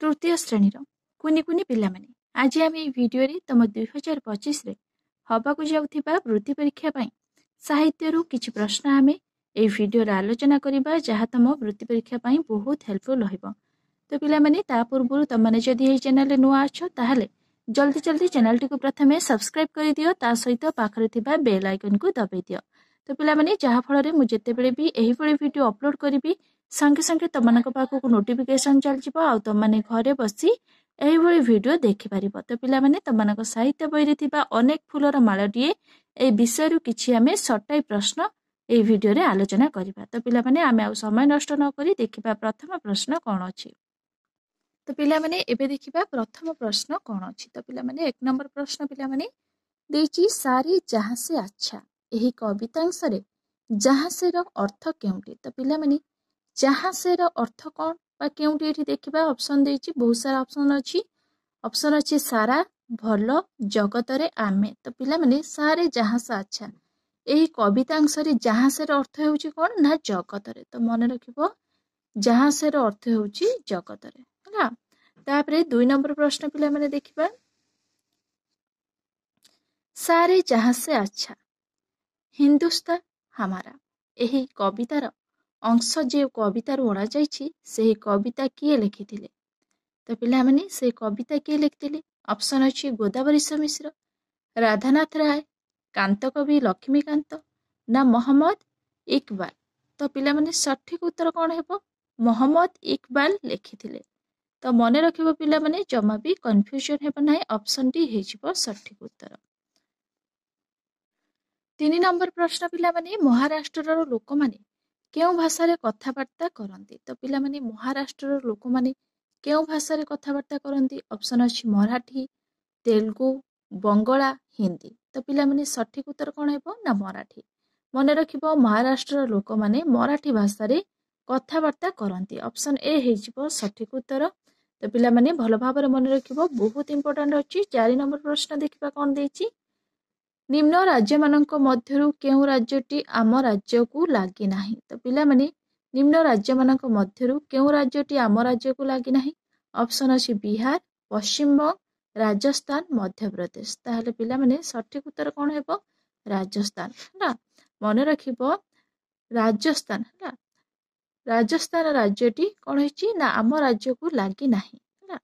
तृतीय श्रेणी कुनी कुनी पिला माने आज आम ये भिडियो तुम 2025 रे हवाक जाउथिबा वृत्ति परीक्षा पाई साहित्य किछि प्रश्न आम ये भिडियो आलोचना करबा जहाँ तुम वृत्ति परीक्षा पाई बहुत हेल्पफुल रहिबो। तो पिला माने ता पूर्व तुम मैंने जदि ये चैनल नुआ अच्छो ताहले जल्दी जल्दी चैनल टी को प्रथमे सब्सक्राइब कर दियो ता सहित पाखरे थिबा बेल आइकन को दबाई दियो। तो पिला माने जहाँ फल मु जेतेबेले भी एही भली वीडियो अपलोड करी संगे संगे तुमको पाखक नोटिफिकेशन चलजिबो आ तुम माने घरे बसी एही भली वीडियो देखि परिबो। तो पिला माने तुमको साहित्य बही थिबा अनेक फूलर मालटिए ए विषय किछि आमे सटाई प्रश्न ए वीडियो रे आलोचना करिबा। तो पिला माने आमे आ समय नष्ट न करी देखिबा प्रथम प्रश्न कोन अछि। तो पिला माने एबे देखिबा प्रथम प्रश्न कोन अछि। तो पिला माने एक नंबर प्रश्न पिला माने देछि सारे जहां से अच्छा एही कवितांश रे जहां से रो अर्थ केउटी। तो पिला माने जहां से रो अर्थ कोन बा केउटी एठी देखिबा ऑप्शन देछि बहुत सारा ऑप्शन अछि। ऑप्शन अछि सारा भलो जगत रे आमे। तो पिला माने सारे जहां से अच्छा एही कवितांश रे जहां से रो अर्थ हेउछि कोन ना जगत रे। तो मन रखिबो जहां से रो अर्थ हेउछि जगत रे हला। तापरे 2 नंबर प्रश्न पिला माने देखिबा सारे जहां से अच्छा हिंदुस्तान हमारा एही कवितार अंश जे कवितार ओढ़ा जाइछि सेही कविता किए लिखिथिले। तो पिला माने से कविता किए लिखिथिले ऑप्शन अछि गोदावरी मिश्र, राधानाथ राय, कांत कवि लक्ष्मीकांत ना मोहम्मद इकबाल। तो पिला माने सठिक उत्तर कोन हेबो मोहम्मद इकबाल लिखिथिले। तो मने रखिबो पिला माने जमा भी कंफ्यूजन हेबो नाही ऑप्शन डी हेजिबो सठिक उत्तर। 3 नंबर प्रश्न पिला माने महाराष्ट्रर लोक माने केउ भाषा रे कथाबार्ता करंती। तो पिला माने महाराष्ट्रर लोक माने केउ भाषा रे कथाबार्ता करंती ऑप्शन अछि मराठी, तेलुगु, बंगला, हिंदी। तो पिला माने सठिक उत्तर कोन हेबो ना मराठी। मने रखिबो महाराष्ट्रर लोक माने मराठी भाषा रे कथाबार्ता करंती ऑप्शन ए हेजिबो सठिक उत्तर। तो पिला माने भलो भाबरे मने रखिबो बहुत इंपोर्टेंट अछि। 4 नंबर प्रश्न देखिबा कोन देछि निम्न राज्य मानक मध्यरु केउ राज्यटी आम राज्य को लागि नाही। तो पिला माने निम्न राज्य मानक मध्यरु केउ राज्यटी आम राज्य को लागि नाही ऑप्शन अछि बिहार, पश्चिम बंग, राजस्थान, मध्य प्रदेश। ताहले पिला माने सठिक उत्तर कोन हेबो राजस्थान हला। मने रखिबो राजस्थान हला। राजस्थान राज्यटी कोन हेछि ना आम राज्य को लागि नाही हला।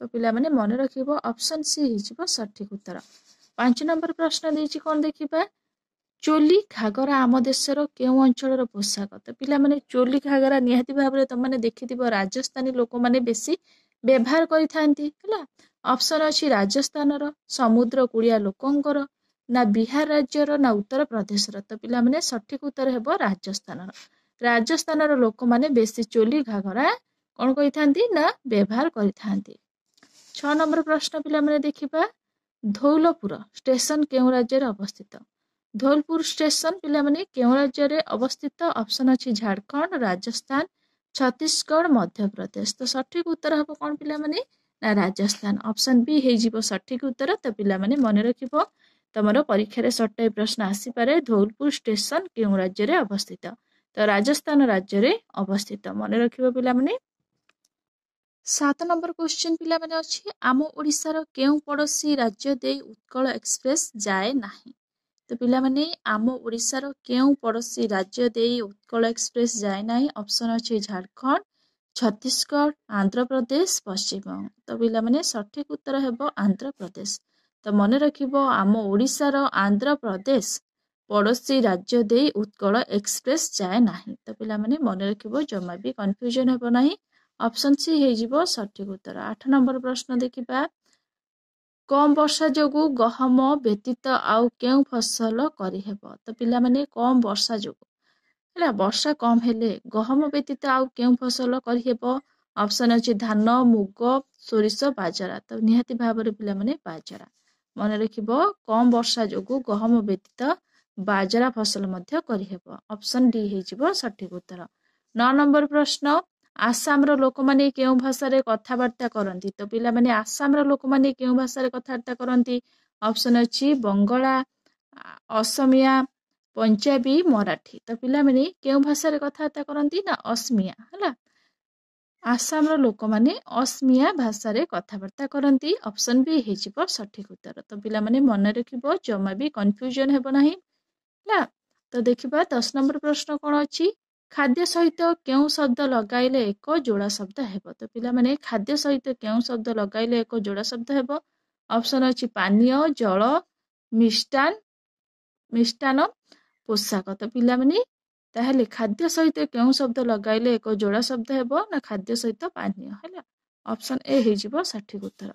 तो पिला माने मने रखिबो ऑप्शन सी हिजिबो सठिक उत्तर। 5 नंबर प्रश्न देछि कोन देखिबा चोली घागरा आम देशर केउ अंचलर पोशाक। तो पिला माने चोली घागरा निहाती भाबरे त माने देखिथिबो राजस्थानी लोक माने बेसी व्यवहार करिथांती हला। ऑप्शन अछि राजस्थानर, समुद्र कुड़िया लोकंकर ना बिहार राज्यर ना उत्तर प्रदेशर। तो पिला माने सठिक उत्तर हेबो राजस्थानर। राजस्थानर लोक माने बेसी चोली घागरा कोन करिथांती ना व्यवहार करिथांती। 6 नंबर प्रश्न पिला माने देखिबा धौलपुर स्टेशन केउ राज्य रे अवस्थित। धौलपुर स्टेशन पिला माने केउ राज्य रे अवस्थित ऑप्शन अछि झारखंड, राजस्थान, छत्तीसगढ़, मध्य प्रदेश। तो सठिक उत्तर हबो कोन पिला माने ना राजस्थान ऑप्शन बी हेजिबो सठिक उत्तर। तो पिला माने मने रखिबो तमरो परीक्षा रे सटाई प्रश्न आसी पारे धौलपुर स्टेशन केउ राज्य रे अवस्थित। तो राजस्थान राज्य रे अवस्थित मने रखिबो पिला माने। 7 नंबर क्वेश्चन पिला माने अछि आम ओडिसा रो केउ पड़ोसी राज्य दे उत्कल एक्सप्रेस जाए नाही। तो पिला माने आम ओडिसा रो केउ पड़ोसी राज्य दे उत्कल एक्सप्रेस जाए नाही ऑप्शन अछि झारखंड, छत्तीसगढ़, आंध्र प्रदेश, पश्चिम बंग। तो पिला माने सठिक उत्तर हेबो आंध्र प्रदेश। तो मने रखिबो आम ओडिसा रो आंध्र प्रदेश पड़ोसी राज्य दे उत्कल एक्सप्रेस जाए नाही। तो पिला माने मने रखिबो जमा भी कंफ्यूजन हेबो नाही ऑप्शन सी हेजिबो सठिक उत्तर। 8 नंबर प्रश्न देखिबा कम वर्षा जोगु गहम व्यतीत आउ केउ फसल करि हेबो। तो पिला माने कम वर्षा जोगु हला वर्षा कम हेले गहम व्यतीत आउ केउ फसल करि हेबो ऑप्शन अछि धान, मुग, सोरिष, बाजरा। तो निहाती भाबरे पिला माने बाजरा मने रखिबो कम वर्षा जोगु गहम व्यतीत बाजरा फसल मध्य करि हेबो ऑप्शन डी हेजिबो सठिक उत्तर। 9 नंबर प्रश्न आसाम रो लोक माने केउ भाषा रे कथाबार्ता करंती। तो पिला माने आसाम रो लोक माने केउ भाषा रे कथाबार्ता करंती ऑप्शन अछि बंगला, असमिया, पंजाबी, मराठी। तो पिला माने केउ भाषा रे कथाबार्ता करंती ना असमिया हला। ଆସାମର ଲୋକମାନେ ଅସମିଆ ଭାଷାରେ କଥାବାର୍ତ୍ତା କରନ୍ତି। ଅପସନ୍ ବି ହେଇଯିବ ସଠିକ ଉତ୍ତର। ତ ପିଲାମାନେ ମନେ ରଖିବ, ଜମା ବି କନଫ୍ୟୁଜନ ହେବ ନାହିଁ ହେଲା। ତ ଦେଖିବା 10 ନମ୍ବର ପ୍ରଶ୍ନ କ'ଣ ଅଛି। ଖାଦ୍ୟ ସହିତ କେଉଁ ଶବ୍ଦ ଲଗାଇଲେ ଏକ ଯୋଡ଼ା ଶବ୍ଦ ହେବ? ତ ପିଲାମାନେ ଖାଦ୍ୟ ସହିତ କେଉଁ ଶବ୍ଦ ଲଗାଇଲେ ଏକ ଯୋଡ଼ା ଶବ୍ଦ ହେବ? ଅପସନ୍ ଅଛି ପାନୀୟ, ଜଳ, ମିଷ୍ଟାନ, ପୋଷାକ। ତ ପିଲାମାନେ ତାହେଲେ ଖାଦ୍ୟ ସହିତ କେଉଁ ଶବ୍ଦ ଲଗାଇଲେ ଏକ ଯୋଡ଼ା ଶବ୍ଦ ହେବ? ନା ଖାଦ୍ୟ ସହିତ ପାନୀୟ ହେଲା। ଅପସନ୍ ଏ ହେଇଯିବ ସଠିକ ଉତ୍ତର।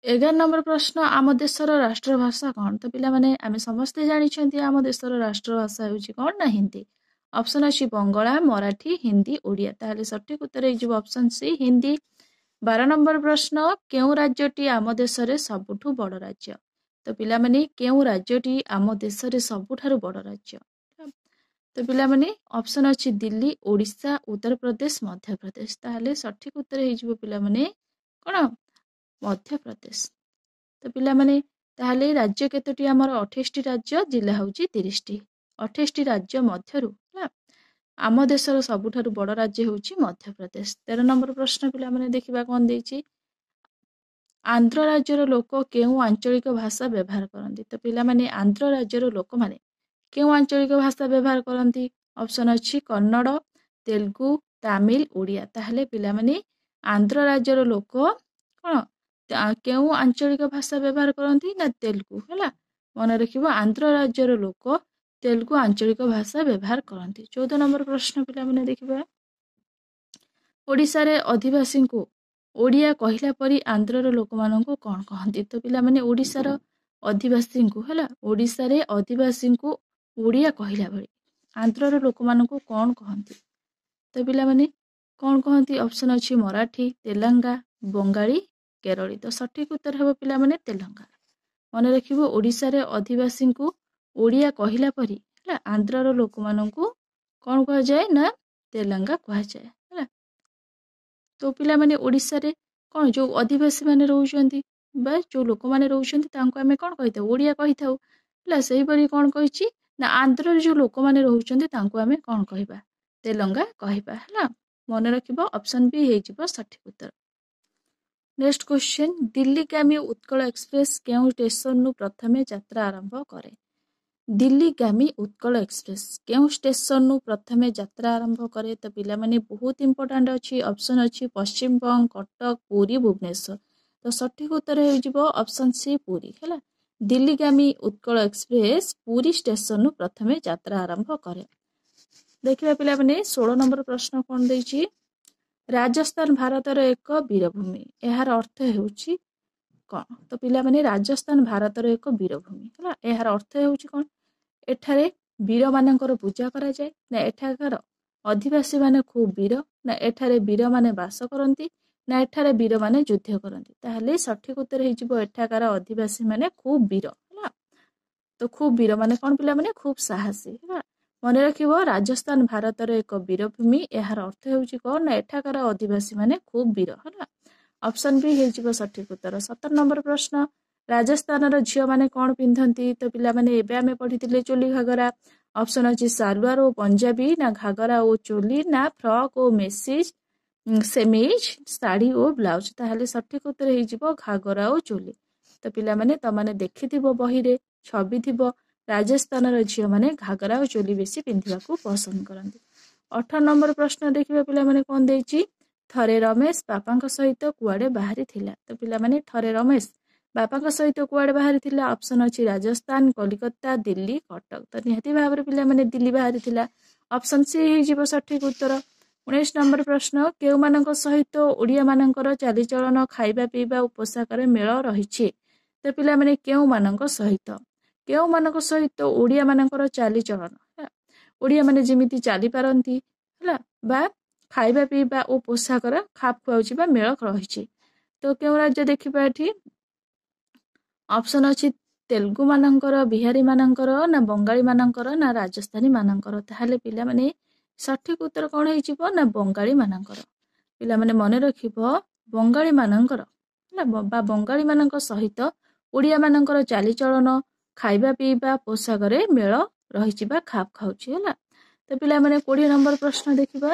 11 ନମ୍ବର ପ୍ରଶ୍ନ, ଆମ ଦେଶର ରାଷ୍ଟ୍ରଭାଷା କ'ଣ? ତ ପିଲାମାନେ ଆମେ ସମସ୍ତେ ଜାଣିଛନ୍ତି ଆମ ଦେଶର ରାଷ୍ଟ୍ରଭାଷା ହେଉଛି କ'ଣ? ନା ହିନ୍ଦୀ। ଅପସନ୍ ଅଛି ବଙ୍ଗଳା, ମରାଠୀ, ହିନ୍ଦୀ, ଓଡ଼ିଆ। ତାହେଲେ ସଠିକ ଉତ୍ତର ହେଇଯିବ ଅପସନ୍ ସି ହିନ୍ଦୀ। 12 ନମ୍ବର ପ୍ରଶ୍ନ, କେଉଁ ରାଜ୍ୟଟି ଆମ ଦେଶରେ ସବୁଠୁ ବଡ଼ ରାଜ୍ୟ? ତ ପିଲାମାନେ କେଉଁ ରାଜ୍ୟଟି ଆମ ଦେଶରେ ସବୁଠାରୁ ବଡ଼ ରାଜ୍ୟ? ତ ପିଲାମାନେ ଅପସନ୍ ଅଛି ଦିଲ୍ଲୀ, ଓଡ଼ିଶା, ଉତ୍ତରପ୍ରଦେଶ, ମଧ୍ୟପ୍ରଦେଶ। ତାହେଲେ ସଠିକ ଉତ୍ତର ହେଇଯିବ ପିଲାମାନେ କ'ଣ? ମଧ୍ୟପ୍ରଦେଶ। ତ ପିଲାମାନେ ତାହେଲେ ରାଜ୍ୟ କେତୋଟି ଆମର? 28ଟି ରାଜ୍ୟ, ଜିଲ୍ଲା ହେଉଛି 30ଟି। 28ଟି ରାଜ୍ୟ ମଧ୍ୟରୁ ହେଲା ଆମ ଦେଶର ସବୁଠାରୁ ବଡ଼ ରାଜ୍ୟ ହେଉଛି ମଧ୍ୟପ୍ରଦେଶ। 13 ନମ୍ବର ପ୍ରଶ୍ନ ପିଲାମାନେ ଦେଖିବା କ'ଣ ଦେଇଛି। ଆନ୍ଧ୍ର ରାଜ୍ୟର ଲୋକ କେଉଁ ଆଞ୍ଚଳିକ ଭାଷା ବ୍ୟବହାର କରନ୍ତି? ତ ପିଲାମାନେ ଆନ୍ଧ୍ର ରାଜ୍ୟର ଲୋକମାନେ କେଉଁ ଆଞ୍ଚଳିକ ଭାଷା ବ୍ୟବହାର କରନ୍ତି? ଅପସନ୍ ଅଛି କନ୍ନଡ଼, ତେଲୁଗୁ, ତାମିଲ, ଓଡ଼ିଆ। ତାହେଲେ ପିଲାମାନେ ଆନ୍ଧ୍ର ରାଜ୍ୟର ଲୋକ କ'ଣ କେଉଁ ଆଞ୍ଚଳିକ ଭାଷା ବ୍ୟବହାର କରନ୍ତି? ନା ତେଲୁଗୁ ହେଲା। ମନେ ରଖିବ, ଆନ୍ଧ୍ର ରାଜ୍ୟର ଲୋକ ତେଲୁଗୁ ଆଞ୍ଚଳିକ ଭାଷା ବ୍ୟବହାର କରନ୍ତି। 14 ନମ୍ବର ପ୍ରଶ୍ନ ପିଲାମାନେ ଦେଖିବା। ଓଡ଼ିଶାରେ ଅଧିବାସୀଙ୍କୁ ଓଡ଼ିଆ କହିଲା ପରି ଆନ୍ଧ୍ରର ଲୋକମାନଙ୍କୁ କ'ଣ କହନ୍ତି? ତ ପିଲାମାନେ ଓଡ଼ିଶାର ଅଧିବାସୀଙ୍କୁ ହେଲା, ଓଡ଼ିଶାରେ ଅଧିବାସୀଙ୍କୁ ଓଡ଼ିଆ କହିଲା ଭଳି ଆନ୍ଧ୍ରର ଲୋକମାନଙ୍କୁ କ'ଣ କହନ୍ତି? ତ ପିଲାମାନେ କ'ଣ କହନ୍ତି? ଅପସନ୍ ଅଛି ମରାଠୀ, ତେଲଙ୍ଗା, ବଙ୍ଗାଳୀ, କେରଳୀ। ତ ସଠିକ ଉତ୍ତର ହେବ ପିଲାମାନେ ତେଲଙ୍ଗା। ମନେ ରଖିବ, ଓଡ଼ିଶାରେ ଅଧିବାସୀଙ୍କୁ ଓଡ଼ିଆ କହିଲା ପରି ହେଲା ଆନ୍ଧ୍ରର ଲୋକମାନଙ୍କୁ କ'ଣ କୁହାଯାଏ? ନା ତେଲଙ୍ଗା କୁହାଯାଏ ହେଲା। ତ ପିଲାମାନେ ଓଡ଼ିଶାରେ କ'ଣ ଯୋଉ ଅଧିବାସୀ ମାନେ ରହୁଛନ୍ତି ବା ଯୋଉ ଲୋକମାନେ ରହୁଛନ୍ତି ତାଙ୍କୁ ଆମେ କ'ଣ କହିଥାଉ? ଓଡ଼ିଆ କହିଥାଉ ହେଲା। ସେହିପରି କ'ଣ କହିଛି? ନା ଆନ୍ଧ୍ରରେ ଯୋଉ ଲୋକମାନେ ରହୁଛନ୍ତି ତାଙ୍କୁ ଆମେ କ'ଣ କହିବା? ତେଲଙ୍ଗା କହିବା ହେଲା। ମନେ ରଖିବ, ଅପସନ୍ ବି ହେଇଯିବ ସଠିକ ଉତ୍ତର। ନେକ୍ସଟ କ୍ୱେଶ୍ଚନ, ଦିଲ୍ଲୀଗାମୀ ଉତ୍କଳ ଏକ୍ସପ୍ରେସ କେଉଁ ଷ୍ଟେସନରୁ ପ୍ରଥମେ ଯାତ୍ରା ଆରମ୍ଭ କରେ? ଦିଲ୍ଲୀଗାମୀ ଉତ୍କଳ ଏକ୍ସପ୍ରେସ କେଉଁ ଷ୍ଟେସନରୁ ପ୍ରଥମେ ଯାତ୍ରା ଆରମ୍ଭ କରେ? ତ ପିଲାମାନେ ବହୁତ ଇମ୍ପୋର୍ଟାଣ୍ଟ ଅଛି। ଅପସନ୍ ଅଛି ପଶ୍ଚିମବଙ୍ଗ, କଟକ, ପୁରୀ, ଭୁବନେଶ୍ୱର। ତ ସଠିକ ଉତ୍ତର ହେଇଯିବ ଅପସନ୍ ସି ପୁରୀ ହେଲା। ଦିଲ୍ଲୀଗାମୀ ଉତ୍କଳ ଏକ୍ସପ୍ରେସ ପୁରୀ ଷ୍ଟେସନରୁ ପ୍ରଥମେ ଯାତ୍ରା ଆରମ୍ଭ କରେ। ଦେଖିବା ପିଲାମାନେ 16 ନମ୍ବର ପ୍ରଶ୍ନ କ'ଣ ଦେଇଛି। ରାଜସ୍ଥାନ ଭାରତର ଏକ ବୀରଭୂମି, ଏହାର ଅର୍ଥ ହେଉଛି କ'ଣ? ତ ପିଲାମାନେ ରାଜସ୍ଥାନ ଭାରତର ଏକ ବୀରଭୂମି ହେଲା। ଏହାର ଅର୍ଥ ହେଉଛି କ'ଣ? ଏଠାରେ ବୀରମାନଙ୍କର ପୂଜା କରାଯାଏ, ନା ଏଠାକାର ଅଧିବାସୀ ମାନେ ଖୁବ୍ ବୀର, ନା ଏଠାରେ ବୀରମାନେ ବାସ କରନ୍ତି, ନା ଏଠାରେ ବୀରମାନେ ଯୁଦ୍ଧ କରନ୍ତି? ତାହେଲେ ସଠିକ ଉତ୍ତର ହେଇଯିବ ଏଠାକାର ଅଧିବାସୀ ମାନେ ଖୁବ୍ ବୀର ହେଲା। ତ ଖୁବ୍ ବୀର ମାନେ କ'ଣ ପିଲାମାନେ? ଖୁବ୍ ସାହସୀ ହେଲା। ମନେ ରଖିବ, ରାଜସ୍ଥାନ ଭାରତର ଏକ ବୀରଭୂମି, ଏହାର ଅର୍ଥ ହେଉଛି କ'ଣ? ନା ଏଠାକାର ଅଧିବାସୀ ମାନେ ଖୁବ୍ ବୀର ହେଲା। ଅପସନ୍ ବି ହେଇଯିବ ସଠିକ ଉତ୍ତର। 17 ନମ୍ବର ପ୍ରଶ୍ନ, ରାଜସ୍ଥାନର ଝିଅମାନେ କ'ଣ ପିନ୍ଧନ୍ତି? ତ ପିଲାମାନେ ଏବେ ଆମେ ପଢିଥିଲେ ଚୋଲି ଘାଗରା। ଅପସନ୍ ଅଛି ସାଲୱାର ଓ ପଞ୍ଜାବୀ, ନା ଘାଗରା ଓ ଚୋଲି, ନା ଫ୍ରକ୍ ଓ ସେମିଜ, ଶାଢ଼ୀ ଓ ବ୍ଲାଉଜ। ତାହେଲେ ସଠିକ ଉତ୍ତର ହେଇଯିବ ଘାଗରା ଓ ଚୋଲି। ତ ପିଲାମାନେ ତମାନେ ଦେଖିଥିବ ବହିରେ ଛବି ଥିବ, ରାଜସ୍ଥାନର ଝିଅମାନେ ଘାଗରା ଓ ଚୋଲି ବେଶୀ ପିନ୍ଧିବାକୁ ପସନ୍ଦ କରନ୍ତି। 18 ନମ୍ବର ପ୍ରଶ୍ନ ଦେଖିବା ପିଲାମାନେ କ'ଣ ଦେଇଛି। ଥରେ ରମେଶ ବାପାଙ୍କ ସହିତ କୁଆଡ଼େ ବାହାରିଥିଲା? ତ ପିଲାମାନେ ଥରେ ରମେଶ ବାପାଙ୍କ ସହିତ କୁଆଡ଼େ ବାହାରିଥିଲା? ଅପସନ୍ ଅଛି ରାଜସ୍ଥାନ, କଲିକତା, ଦିଲ୍ଲୀ, କଟକ। ତ ନିହାତି ଭାବରେ ପିଲାମାନେ ଦିଲ୍ଲୀ ବାହାରିଥିଲା। ଅପସନ୍ ସି ହେଇଯିବ ସଠିକ ଉତ୍ତର। 19 ନମ୍ବର ପ୍ରଶ୍ନ, କେଉଁମାନଙ୍କ ସହିତ ଓଡ଼ିଆମାନଙ୍କର ଚାଲିଚଳନ, ଖାଇବା ପିଇବା ଓ ପୋଷାକରେ ମେଳ ରହିଛି? ତ ପିଲାମାନେ କେଉଁମାନଙ୍କ ସହିତ ଓଡ଼ିଆମାନଙ୍କର ଚାଲିଚଳନ ହେଲା, ଓଡ଼ିଆମାନେ ଯେମିତି ଚାଲିପାରନ୍ତି ହେଲା, ବା ଖାଇବା ପିଇବା ଓ ପୋଷାକର ଖାପ ଖୁଆଉଛି ବା ମେଳ ରହିଛି। ତ କେଉଁ ରାଜ୍ୟ ଦେଖିବା ଏଠି? ଅପସନ୍ ଅଛି ତେଲୁଗୁ ମାନଙ୍କର, ବିହାରୀ ମାନଙ୍କର, ନା ବଙ୍ଗାଳୀ ମାନଙ୍କର, ନା ରାଜସ୍ଥାନୀ ମାନଙ୍କର। ତାହେଲେ ପିଲାମାନେ ସଠିକ ଉତ୍ତର କ'ଣ ହେଇଯିବ? ନା ବଙ୍ଗାଳୀ ମାନଙ୍କର। ପିଲାମାନେ ମନେ ରଖିବ, ବଙ୍ଗାଳୀ ମାନଙ୍କର ହେଲା ବା ବଙ୍ଗାଳୀ ମାନଙ୍କ ସହିତ ଓଡ଼ିଆ ମାନଙ୍କର ଚାଲିଚଳନ, ଖାଇବା ପିଇବା, ପୋଷାକରେ ମେଳ ରହିଛି ବା ଖାପ ଖାଉଛି ହେଲା। ତ ପିଲାମାନେ 20 ନମ୍ବର ପ୍ରଶ୍ନ ଦେଖିବା।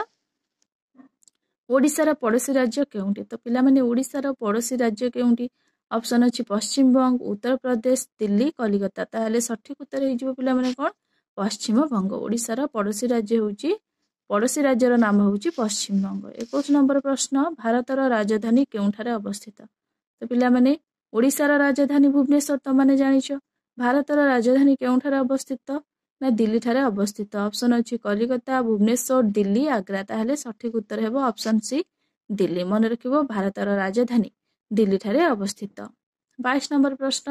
ଓଡ଼ିଶାର ପଡ଼ୋଶୀ ରାଜ୍ୟ କେଉଁଠି? ତ ପିଲାମାନେ ଓଡ଼ିଶାର ପଡ଼ୋଶୀ ରାଜ୍ୟ କେଉଁଠି? ଅପସନ୍ ଅଛି ପଶ୍ଚିମବଙ୍ଗ, ଉତ୍ତରପ୍ରଦେଶ, ଦିଲ୍ଲୀ, କଲିକତା। ତାହେଲେ ସଠିକ ଉତ୍ତର ହେଇଯିବ ପିଲାମାନେ କ'ଣ? ପଶ୍ଚିମବଙ୍ଗ। ଓଡ଼ିଶାର ପଡ଼ୋଶୀ ରାଜ୍ୟର ନାମ ହେଉଛି ପଶ୍ଚିମବଙ୍ଗ। 21 ନମ୍ବର ପ୍ରଶ୍ନ, ଭାରତର ରାଜଧାନୀ କେଉଁଠାରେ ଅବସ୍ଥିତ? ତ ପିଲାମାନେ ଓଡ଼ିଶାର ରାଜଧାନୀ ଭୁବନେଶ୍ୱର ତମାନେ ଜାଣିଛ। ଭାରତର ରାଜଧାନୀ କେଉଁଠାରେ ଅବସ୍ଥିତ? ନା ଦିଲ୍ଲୀଠାରେ ଅବସ୍ଥିତ। ଅପସନ୍ ଅଛି କଲିକତା, ଭୁବନେଶ୍ୱର, ଦିଲ୍ଲୀ, ଆଗ୍ରା। ତାହେଲେ ସଠିକ ଉତ୍ତର ହେବ ଅପସନ୍ ସି ଦିଲ୍ଲୀ। ମନେ ରଖିବ ଭାରତର ରାଜଧାନୀ ଦିଲ୍ଲୀଠାରେ ଅବସ୍ଥିତ। 22 ନମ୍ବର ପ୍ରଶ୍ନ,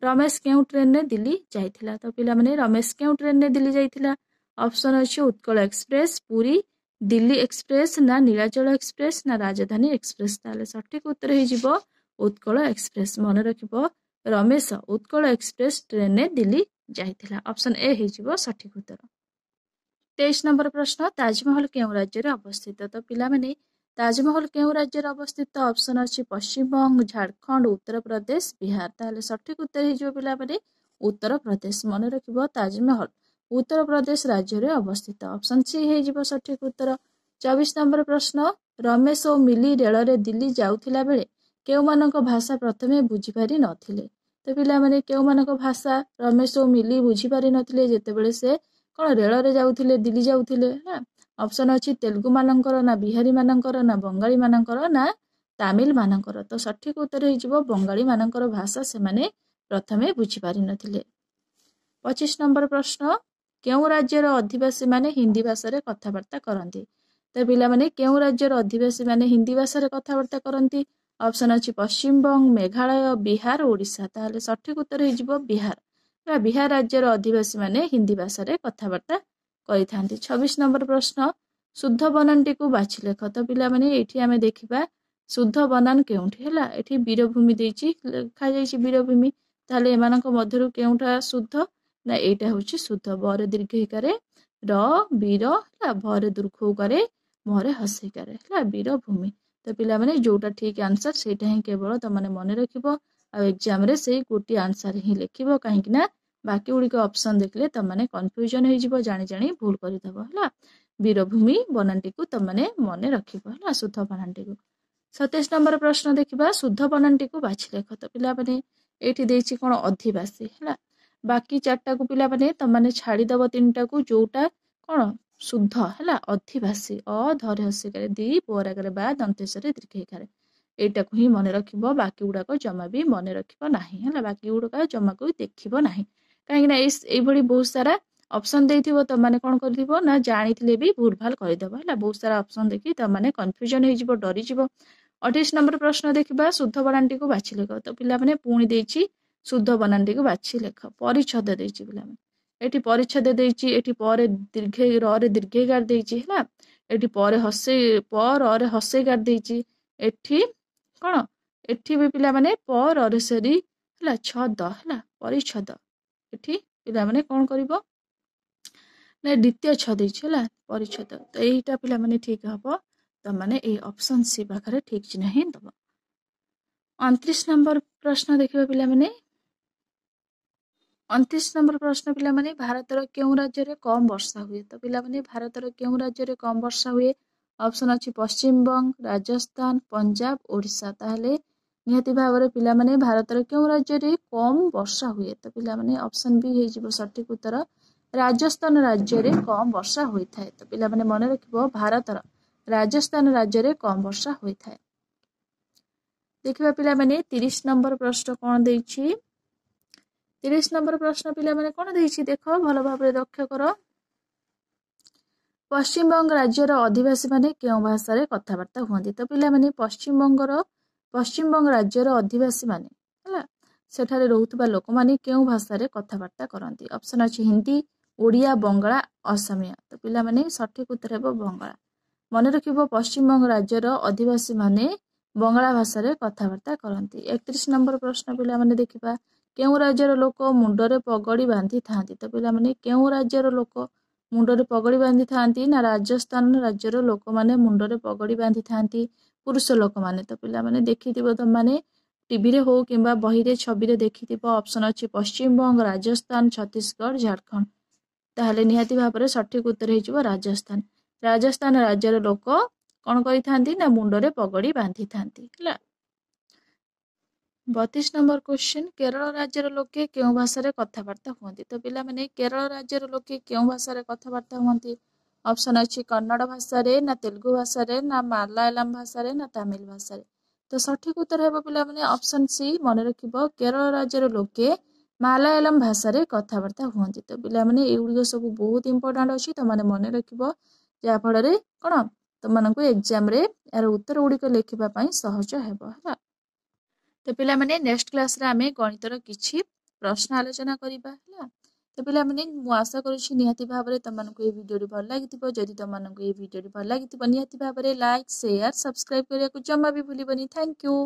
ରମେଶ କେଉଁ ଟ୍ରେନରେ ଦିଲ୍ଲୀ ଯାଇଥିଲା? ତ ପିଲାମାନେ ରମେଶ କେଉଁ ଟ୍ରେନରେ ଦିଲ୍ଲୀ ଯାଇଥିଲା? ଅପସନ୍ ଅଛି ଉତ୍କଳ ଏକ୍ସପ୍ରେସ, ପୁରୀ, ଦିଲ୍ଲୀ ଏକ୍ସପ୍ରେସ, ନା ନୀଳାଚଳ ଏକ୍ସପ୍ରେସ, ନା ରାଜଧାନୀ ଏକ୍ସପ୍ରେସ। ତାହେଲେ ସଠିକ ଉତ୍ତର ହେଇଯିବ ଉତ୍କଳ ଏକ୍ସପ୍ରେସ। ମନେ ରଖିବ ରମେଶ ଉତ୍କଳ ଏକ୍ସପ୍ରେସ ଟ୍ରେନରେ ଦିଲ୍ଲୀ ଯାଇଥିଲା। ଅପସନ୍ ଏ ହେଇଯିବ ସଠିକ ଉତ୍ତର। 23 ନମ୍ବର ପ୍ରଶ୍ନ, ତାଜମହଲ କେଉଁ ରାଜ୍ୟରେ ଅବସ୍ଥିତ? ତ ପିଲାମାନେ ତାଜମହଲ କେଉଁ ରାଜ୍ୟରେ ଅବସ୍ଥିତ? ଅପସନ୍ ଅଛି ପଶ୍ଚିମବଙ୍ଗ, ଝାଡ଼ଖଣ୍ଡ, ଉତ୍ତରପ୍ରଦେଶ, ବିହାର। ତାହେଲେ ସଠିକ ଉତ୍ତର ହେଇଯିବ ପିଲାମାନେ ଉତ୍ତରପ୍ରଦେଶ। ମନେ ରଖିବ ତାଜମହଲ ଉତ୍ତରପ୍ରଦେଶ ରାଜ୍ୟରେ ଅବସ୍ଥିତ। ଅପସନ୍ ସି ହେଇଯିବ ସଠିକ ଉତ୍ତର। 24 ନମ୍ବର ପ୍ରଶ୍ନ, ରମେଶ ଓ ମିଲି ରେଳରେ ଦିଲ୍ଲୀ ଯାଉଥିଲା ବେଳେ କେଉଁମାନଙ୍କ ଭାଷା ପ୍ରଥମେ ବୁଝିପାରି ନଥିଲେ? ତ ପିଲାମାନେ କେଉଁମାନଙ୍କ ଭାଷା ରମେଶ ଓ ମିଲି ବୁଝିପାରି ନଥିଲେ ଯେତେବେଳେ ସେ କ'ଣ ରେଳରେ ଯାଉଥିଲେ, ଦିଲ୍ଲୀ ଯାଉଥିଲେ? ଅପସନ୍ ଅଛି ତେଲୁଗୁ ମାନଙ୍କର, ନା ବିହାରୀ ମାନଙ୍କର, ନା ବଙ୍ଗାଳୀ ମାନଙ୍କର, ନା ତାମିଲ ମାନଙ୍କର। ତ ସଠିକ ଉତ୍ତର ହେଇଯିବ ବଙ୍ଗାଳୀ ମାନଙ୍କର ଭାଷା ସେମାନେ ପ୍ରଥମେ ବୁଝିପାରିନଥିଲେ। 25 ନମ୍ବର ପ୍ରଶ୍ନ, କେଉଁ ରାଜ୍ୟର ଅଧିବାସୀ ମାନେ ହିନ୍ଦୀ ଭାଷାରେ କଥାବାର୍ତ୍ତା କରନ୍ତି? ତ ପିଲାମାନେ କେଉଁ ରାଜ୍ୟର ଅଧିବାସୀ ମାନେ ହିନ୍ଦୀ ଭାଷାରେ କଥାବାର୍ତ୍ତା କରନ୍ତି? ଅପସନ୍ ଅଛି ପଶ୍ଚିମବଙ୍ଗ, ମେଘାଳୟ, ବିହାର, ଓଡ଼ିଶା। ତାହେଲେ ସଠିକ ଉତ୍ତର ହେଇଯିବ ବିହାର। ବିହାର ରାଜ୍ୟର ଅଧିବାସୀ ମାନେ ହିନ୍ଦୀ ଭାଷାରେ କଥାବାର୍ତ୍ତା କରିଥାନ୍ତି। 26 ନମ୍ବର ପ୍ରଶ୍ନ, ଶୁଦ୍ଧ ବନାନଟିକୁ ବାଛି ଲେଖ। ତ ପିଲାମାନେ ଏଇଠି ଆମେ ଦେଖିବା ଶୁଦ୍ଧ ବନାନ କେଉଁଠି ହେଲା। ଏଠି ବୀରଭୂମି ଦେଇଛି, ଲେଖାଯାଇଛି ବୀରଭୂମି। ତାହେଲେ ଏମାନଙ୍କ ମଧ୍ୟରୁ କେଉଁଟା ଶୁଦ୍ଧ? ନା ଏଇଟା ହେଉଛି ଶୁଦ୍ଧ। ବରେ ଦୀର୍ଘଇକାରେ ର, ବୀର ହେଲା, ଭରେ ଦୀର୍ଘଉକାରେ, ମରେ ହସଇକାରେ ହେଲା, ବୀରଭୂମି। ତ ପିଲାମାନେ ଯୋଉଟା ଠିକ ଆନ୍ସର ସେଇଟା ହିଁ କେବଳ ତମାନେ ମନେ ରଖିବ, ଆଉ ଏକ୍ଜାମରେ ସେଇ ଗୋଟିଏ ଆନ୍ସର ହିଁ ଲେଖିବ। କାହିଁକି ନା ବାକି ଗୁଡ଼ିକ ଅପସନ୍ ଦେଖିଲେ ତମାନେ କନଫ୍ୟୁଜନ ହେଇଯିବ, ଜାଣି ଜାଣି ଭୁଲ କରିଦେବ ହେଲା। ବୀରଭୂମି ବନାନଟିକୁ ତମାନେ ମନେ ରଖିବ ହେଲା, ଶୁଦ୍ଧ ବନାନଟିକୁ। 27 ନମ୍ବର ପ୍ରଶ୍ନ ଦେଖିବା, ଶୁଦ୍ଧ ବନାନଟିକୁ ବାଛି ଲେଖ। ତ ପିଲାମାନେ ଏଇଠି ଦେଇଛି କ'ଣ ଅଧିବାସୀ ହେଲା। ବାକି ଚାରିଟାକୁ ପିଲାମାନେ ତମାନେ ଛାଡ଼ିଦବ ତିନିଟାକୁ, ଯୋଉଟା କ'ଣ ଶୁଦ୍ଧ ହେଲା। ଅଧିବାସୀ ଅ ଧରେ ହସିକାରେ, ଦି ବୋରାକାରେ, ବା ଦନ୍ତେଶରେ ଦୀର୍ଘଇକାରେ। ଏଇଟାକୁ ହିଁ ମନେ ରଖିବ, ବାକି ଗୁଡ଼ାକ ଜମା ବି ମନେ ରଖିବ ନାହିଁ ହେଲା। ବାକି ଗୁଡ଼ାକ ଜମାକୁ ଦେଖିବ ନାହିଁ, କାହିଁକି ନା ଏଇଭଳି ବହୁତ ସାରା ଅପସନ୍ ଦେଇଥିବ, ତମାନେ କ'ଣ କରିଥିବ ନା ଜାଣିଥିଲେ ବି ଭୁଲ ଭାଲ କରିଦେବ ହେଲା। ବହୁତ ସାରା ଅପସନ୍ ଦେଖି ତମାନେ କନଫ୍ୟୁଜନ ହେଇଯିବ, ଡରିଯିବ। 28 ନମ୍ବର ପ୍ରଶ୍ନ ଦେଖିବା, ଶୁଦ୍ଧ ବନାନଟିକୁ ବାଛି ଲେଖ। ତ ପିଲାମାନେ ପୁଣି ଦେଇଛି ଶୁଦ୍ଧ ବନାନଟିକୁ ବାଛି ଲେଖ। ପରିଚ୍ଛଦ ଦେଇଛି ପିଲାମାନେ, ଏଠି ପରିଚ୍ଛଦ ଦେଇଛି, ଏଠି ପରେ ରରେ ଦୀର୍ଘଇକାର ଦେଇଛି ହେଲା। ଏଠି ପରେ ରରେ ହସେଇକାର ଦେଇଛି। ଏଠି କ'ଣ ଏଠି ବି ପିଲାମାନେ ରରେ ସେରି ହେଲା, ଛଦ ହେଲା, ପରିଚ୍ଛଦ। ଏଠି ପିଲାମାନେ କ'ଣ କରିବ ନା ଦ୍ୱିତୀୟ ଛ ଦେଇଛି ହେଲା, ପରିଚ୍ଛଦ। ତ ଏଇଟା ପିଲାମାନେ ଠିକ ହବ, ତମାନେ ଏଇ ଅପସନ୍ ସି ପାଖରେ ଠିକ ଚିହ୍ନ ହିଁ ଦବ। 29 ନମ୍ବର ପ୍ରଶ୍ନ ଦେଖିବା ପିଲାମାନେ। 29 ନମ୍ବର ପ୍ରଶ୍ନ ପିଲାମାନେ, ଭାରତର କେଉଁ ରାଜ୍ୟରେ କମ ବର୍ଷା ହୁଏ? ତ ପିଲାମାନେ ଭାରତର କେଉଁ ରାଜ୍ୟରେ କମ ବର୍ଷା ହୁଏ? ଅପସନ୍ ଅଛି ପଶ୍ଚିମବଙ୍ଗ, ରାଜସ୍ଥାନ, ପଞ୍ଜାବ, ଓଡ଼ିଶା। ତାହେଲେ ନିହାତି ଭାବରେ ପିଲାମାନେ ଭାରତର କେଉଁ ରାଜ୍ୟରେ କମ ବର୍ଷା ହୁଏ? ତ ପିଲାମାନେ ଅପସନ୍ ବି ହେଇଯିବ ସଠିକ ଉତ୍ତର, ରାଜସ୍ଥାନ ରାଜ୍ୟରେ କମ ବର୍ଷା ହୋଇଥାଏ। ତ ପିଲାମାନେ ମନେ ରଖିବ ଭାରତର ରାଜସ୍ଥାନ ରାଜ୍ୟରେ କମ ବର୍ଷା ହୋଇଥାଏ। ଦେଖିବା ପିଲାମାନେ 30 ନମ୍ବର ପ୍ରଶ୍ନ କ'ଣ ଦେଇଛି। 30 ନମ୍ବର ପ୍ରଶ୍ନ ପିଲାମାନେ କ'ଣ ଦେଇଛି ଦେଖ, ଭଲ ଭାବରେ ଲକ୍ଷ୍ୟ କର। ପଶ୍ଚିମବଙ୍ଗ ରାଜ୍ୟର ଅଧିବାସୀ ମାନେ କେଉଁ ଭାଷାରେ କଥାବାର୍ତ୍ତା ହୁଅନ୍ତି? ତ ପିଲାମାନେ ପଶ୍ଚିମବଙ୍ଗ ରାଜ୍ୟର ଅଧିବାସୀ ମାନେ ହେଲା, ସେଠାରେ ରହୁଥିବା ଲୋକମାନେ କେଉଁ ଭାଷାରେ କଥାବାର୍ତ୍ତା କରନ୍ତି? ଅପସନ୍ ଅଛି ହିନ୍ଦୀ, ଓଡ଼ିଆ, ବଙ୍ଗଳା, ଅସମିଆ। ତ ପିଲାମାନେ ସଠିକ ଉତ୍ତର ହେବ ବଙ୍ଗଳା। ମନେ ରଖିବ ପଶ୍ଚିମବଙ୍ଗ ରାଜ୍ୟର ଅଧିବାସୀ ମାନେ ବଙ୍ଗଳା ଭାଷାରେ କଥାବାର୍ତ୍ତା କରନ୍ତି। 31 ନମ୍ବର ପ୍ରଶ୍ନ ପିଲାମାନେ ଦେଖିବା, କେଉଁ ରାଜ୍ୟର ଲୋକ ମୁଣ୍ଡରେ ପଗଡ଼ି ବାନ୍ଧିଥାନ୍ତି? ତ ପିଲାମାନେ କେଉଁ ରାଜ୍ୟର ଲୋକ ମୁଣ୍ଡରେ ପଗଡ଼ି ବାନ୍ଧିଥାନ୍ତି? ନା ରାଜସ୍ଥାନ ରାଜ୍ୟର ଲୋକମାନେ ମୁଣ୍ଡରେ ପଗଡ଼ି ବାନ୍ଧିଥାନ୍ତି, ପୁରୁଷ ଲୋକମାନେ। ତ ପିଲାମାନେ ଦେଖିଥିବ ତମାନେ ଟିଭିରେ ହଉ କିମ୍ବା ବହିରେ ଛବିରେ ଦେଖିଥିବ, ଅପସନ୍ ଅଛି ପଶ୍ଚିମବଙ୍ଗ, ରାଜସ୍ଥାନ, ଛତିଶଗଡ଼, ଝାଡ଼ଖଣ୍ଡ। ତାହେଲେ ନିହାତି ଭାବରେ ସଠିକ ଉତ୍ତର ହେଇଯିବ ରାଜସ୍ଥାନ। ରାଜସ୍ଥାନ ରାଜ୍ୟର ଲୋକ कौन करिथांती ना मुंडरे पगड़ी बांधी थांती ହେଲା। 32 नंबर क्वेश्चन केरल राज्यर लोके केउं भाषारे कथबार्ता हुअंती। तो पिला माने केरल राज्यर लोके केउं भाषारे कथबार्ता हुअंती। ऑप्शन अछि कन्नड़ भाषारे ना तेलुगु भाषारे ना मालायालम भाषारे ना तमिल भाषारे। तो सठिक उत्तर हेबो पिला माने ऑप्शन सी मन रखिबो केरल राज्यर लोके मालायालम भाषारे कथबार्ता हुअंती। तो पिला माने एउडिको सब बहुत इंपोर्टेंट अछि तो माने मन रखिबो जा फଳରେ कोन तो मानकु एग्जाम रे यार उत्तर उडिको लेखिबा पई सहज हेबो होला। तो पिला माने नेक्स्ट क्लास रे आमे गणितर किछि प्रश्न आलोचना करिबा होला। तो पिला माने मु आशा करूछि निहाती भाबरे तमनकु ए वीडियो भल लागितिबो। जदि तमनकु ए वीडियो भल लागितिबो निहाती भाबरे लाइक शेयर सब्सक्राइब करिया को जम्मा भी भूलिबनी। Thank you.